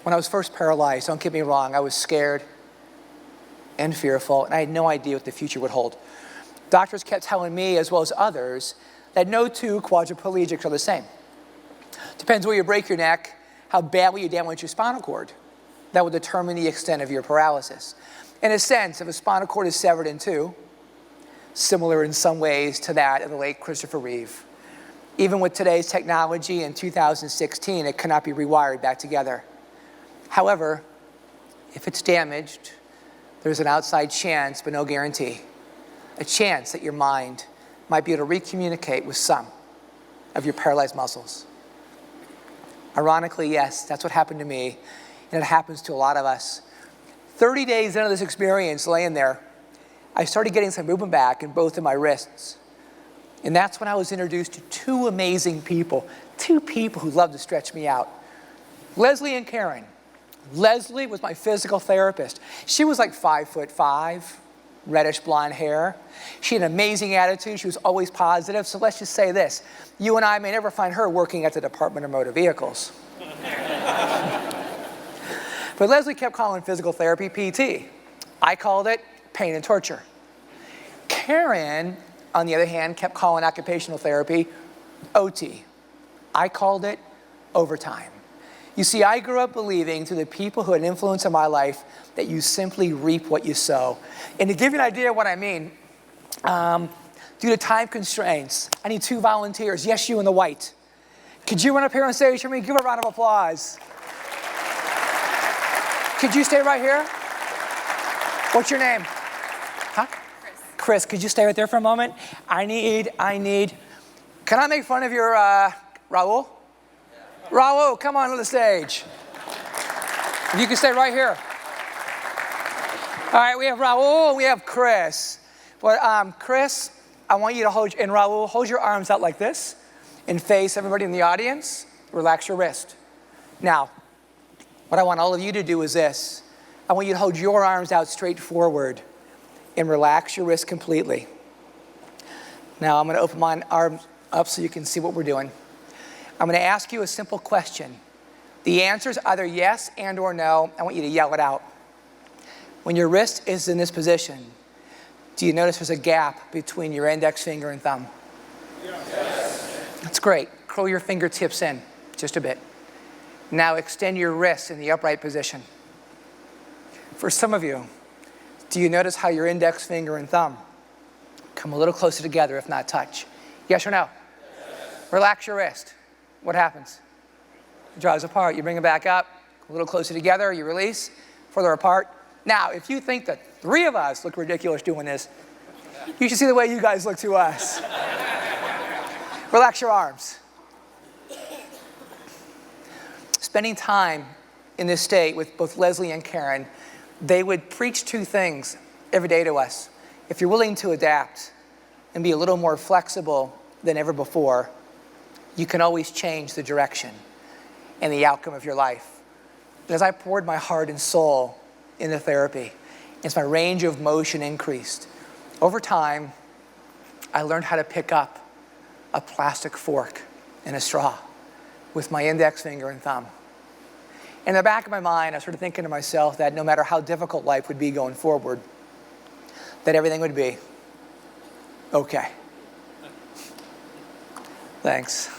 When I was first paralyzed, don't get me wrong, I was scared and fearful, and I had no idea what the future would hold. Doctors kept telling me, as well as others, that no two quadriplegics are the same. Depends where you break your neck, how badly you damage your spinal cord. That will determine the extent of your paralysis. In a sense, if a spinal cord is severed in two, similar in some ways to that of the late Christopher Reeve. Even with today's technology in 2016, it cannot be rewired back together. However, if it's damaged, there's an outside chance, but no guarantee. A chance that your mind might be able to recommunicate with some of your paralyzed muscles. Ironically, yes, that's what happened to me, and it happens to a lot of us. 30 days into this experience, laying there, I started getting some movement back in both of my wrists. And that's when I was introduced to two amazing people, two people who love to stretch me out. Leslie and Karen. Leslie was my physical therapist. She was like 5'5", reddish blonde hair. She had an amazing attitude. She was always positive. So let's just say this. You and I may never find her working at the Department of Motor Vehicles. But Leslie kept calling physical therapy PT. I called it pain and torture. Karen, on the other hand, kept calling occupational therapy OT. I called it overtime. You see, I grew up believing through the people who had influence in my life that you simply reap what you sow. And to give you an idea of what I mean, due to time constraints, I need 2 volunteers. Yes, you in the white. Could you run up here on stage for me? Give a round of applause. Could you stay right here? What's your name? Huh? Chris, could you stay right there for a moment? I need, can I make fun of your, Raul? Raul, come on to the stage. If you can stay right here. All right, we have Raul, we have Chris. But Chris, I want you to hold, and Raul, hold your arms out like this and face everybody in the audience. Relax your wrist. Now, what I want all of you to do is this. I want you to hold your arms out straight forward and relax your wrist completely. Now, I'm going to open my arms up so you can see what we're doing. I'm going to ask you a simple question. The answer is either yes and or no. I want you to yell it out. When your wrist is in this position, do you notice there's a gap between your index finger and thumb? Yes. That's great. Curl your fingertips in just a bit. Now extend your wrist in the upright position. For some of you, do you notice how your index finger and thumb come a little closer together, if not touch? Yes or no? Yes. Relax your wrist. What happens? It draws apart. You bring it back up, a little closer together, you release, further apart. Now, if you think that 3 of us look ridiculous doing this, you should see the way you guys look to us. Relax your arms. Spending time in this state with both Leslie and Karen, they would preach 2 things every day to us. If you're willing to adapt and be a little more flexible than ever before, you can always change the direction and the outcome of your life. And as I poured my heart and soul into therapy, as my range of motion increased, over time, I learned how to pick up a plastic fork and a straw with my index finger and thumb. In the back of my mind, I started thinking to myself that no matter how difficult life would be going forward, that everything would be okay. Thanks.